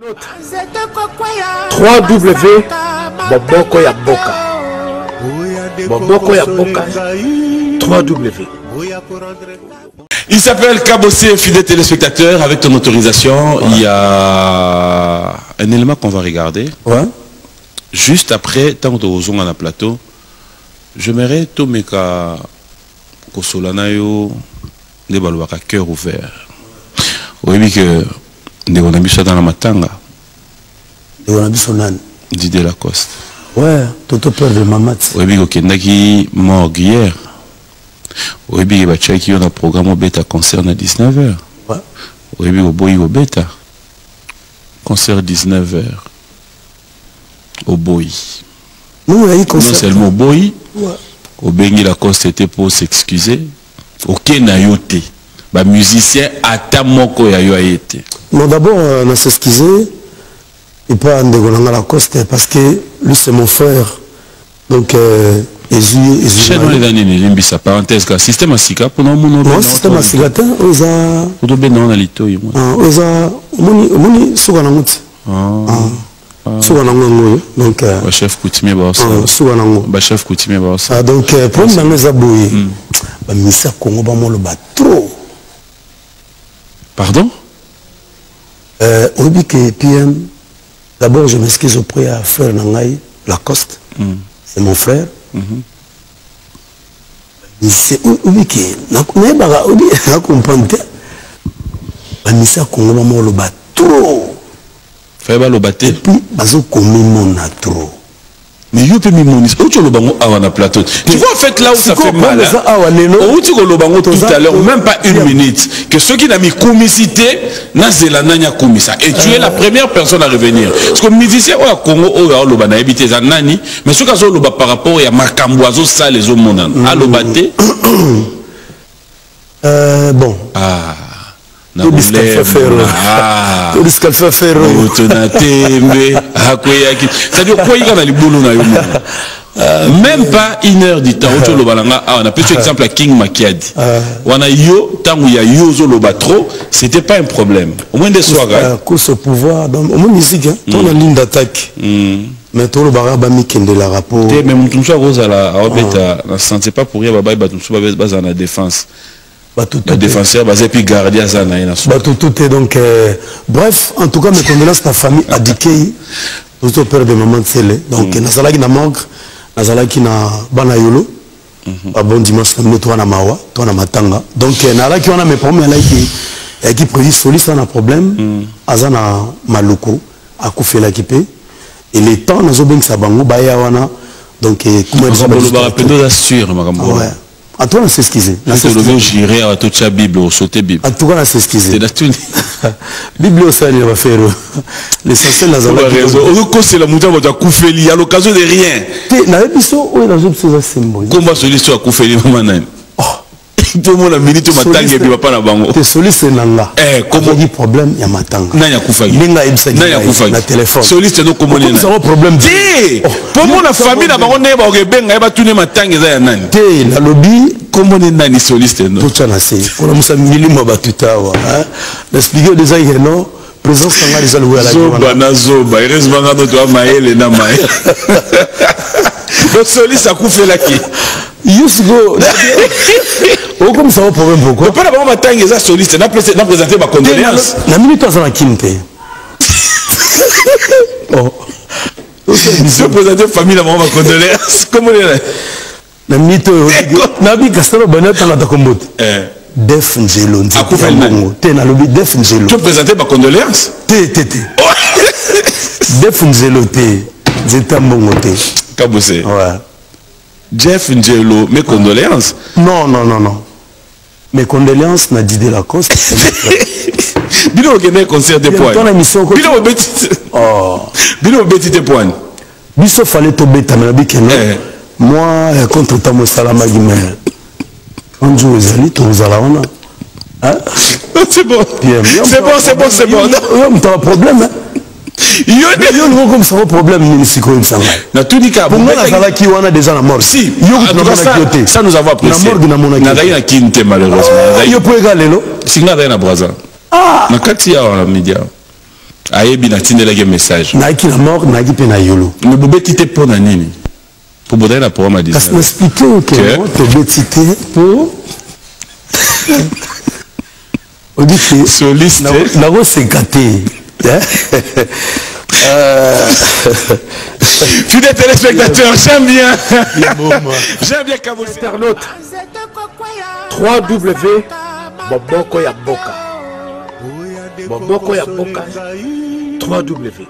3W Boboko ya Boka. Boboko ya Boka. 3W. Il s'appelle Kabossé, fidèle téléspectateur. Avec ton autorisation, il y a un élément qu'on va regarder. Ouais. Juste après, tant que nous sommes dans le plateau, j'aimerais tout me ka kosolanayo de balouaka cœur ouvert. Oui, que on a mis ça dans la matanga. On a mis son âne. Didier Lacoste. Ouais, tout peur de mamat. Oui, que Kendaki mort hier. Oui, que Bachaki on a programme au bêta concert à 19h. Ouais. Oui, au boy au bêta. Concert 19h. Au boy. Non, non seulement au boy. Ouais. Au Bengi Lacoste était pour s'excuser. Au Kenayote. Bah musicien à Tamoko ya yo été. Non, d'abord on a s'excusé et pas Ndegolanga Lacoste parce que lui c'est mon frère. Donc chez nous les années n'imbi sa parenthèse car système asika pour nous non système asika ta oza pour do beno na lito yo oza moni suka na muti suka na ngo donc ba chef coutumier ba ça suka na ngo ba chef coutumier ba ça donc problème na zaboyi ba misa Congo ba mo lo ba trop. Pardon? Obi que PM, d'abord je m'excuse auprès à frère Nangaï Lacoste, c'est mon frère. C'est Obi que, Obi a compris, la mission Congo maman le bat trop. Fait ba le battre. Et puis bazo commis mon a trop. Mais yo peut mimonis où tu le bango à un plateau. Tu vois en fait là où ça fait mal. Où tu le bango tout à l'heure même pas une minute que ceux qui n'a mis comicité na zelananya comisa et tu es la première personne à revenir. Parce que musicien au Congo au le bana habité za nani mais ceux qui ont le par rapport à makamboazo ça les hommes monan. À le battre. Bon. Ah. Tout ce qu'elle fait faire. Tout ce qu'elle fait faire. C'est-à-dire quoi il y a dans les boulots même pas une heure du temps. On a pris exemple à King Makiadi. On a yo tant où il y a yo zoloba trop, c'était pas un problème. Au moins des soirs. Course au pouvoir, dans au moins musique, on a ligne d'attaque. Mais tout le baraba mikende la rapport. Mais mon tout ça rose à la santé pas pour rien baba batum so base en la défense. Le défenseur basé puis gardien ça na ina. Tout est donc bref, en tout cas mes condoléances à la famille Adikei, tout au père de maman Tsele. Donc nazalaki na manque, nazalaki na bana yolo. Bon dimanche na toi na mawa, toi na matanga. Donc nalaki on a mes problèmes là qui prédit soliste on a problème, azana maluko akufela kipé et les temps nazo beng sabango baya wana donc comment dire sûr makambo. En tout cas, on s'est excusé. J'irai à toute la Bible, au sauter Bible. En tout cas, on s'est excusé. C'est la tune. Bible aussi, il va faire. L'essentiel, la zone. C'est la mouton de Koufeli, à l'occasion de rien. N'a pas dit où est la zone de symbole. Comment celui sur Koufeli, maman? Pour moi, la minute, ma tangue, et puis papa n'a bango. T'es soliste, nanga. Comment il y a problème, il y a ma tangue. N'a Koufagi. N'a Koufagi. Na téléphone. Soliste, nous, comment il y a un problème. Pour moi, la famille, n'a pas on est, on va tourner ma tangue, et nan. La lobby. Comment on est nani soliste, non? Tout ça, c'est. On a moussa milima batuta, l'expliquer déjà, il y a non. Présence, on a déjà loué à la Zoba, na Zoba. Il reste maintenant, tu as maël et na maël. Donc, soliste, ça couffe là qui. Yusugo. Oh, comme ça, problème pourquoi? Pas d'abord ma tangue, ça soliste, n'a présenté ma condoléance. La minute, on a quinte. Oh. Si on présentait famille, la maman ma condoléance. Comment on est? La minute, Nabi Castro Bonnet, on a ta combote. Def Ngelo, na lobby Def Ngelo. Tu présentais ma condoléance? Def Ngelo, j'étais bon côté. Kabossé. Ouais. Jeff Ngelo, mes condoléances. Non. Mes condoléances, n'a dit de la cause. Bilo au concert de points. Bilo au petit. Oh. Bilo au petit point. Biso fallait tomber ta main, moi, contre ta salama guimel. On joue aux alliés, tous à la on a. C'est bon. C'est bon. Tu as un problème. Il y a comme ça un problème municipal. Na tout dit pour moi la qui on a déjà la mort. Si. Ça nous avons apprécié. La mort na rien qui n'était malheureusement. Il peut égaler là. Si na rien na braza. Na kati ya la média. ayebi na tindelaki message naiki na mort naiki pe na yolo mais bobeti te pour na nini pour bodaye na programme à 19 kasi n'expliquer que tobeti te pour on dit que soliste nakoseka te fidèles téléspectateurs, j'aime bien Kabouzi internaute Boboko ya Boka 3W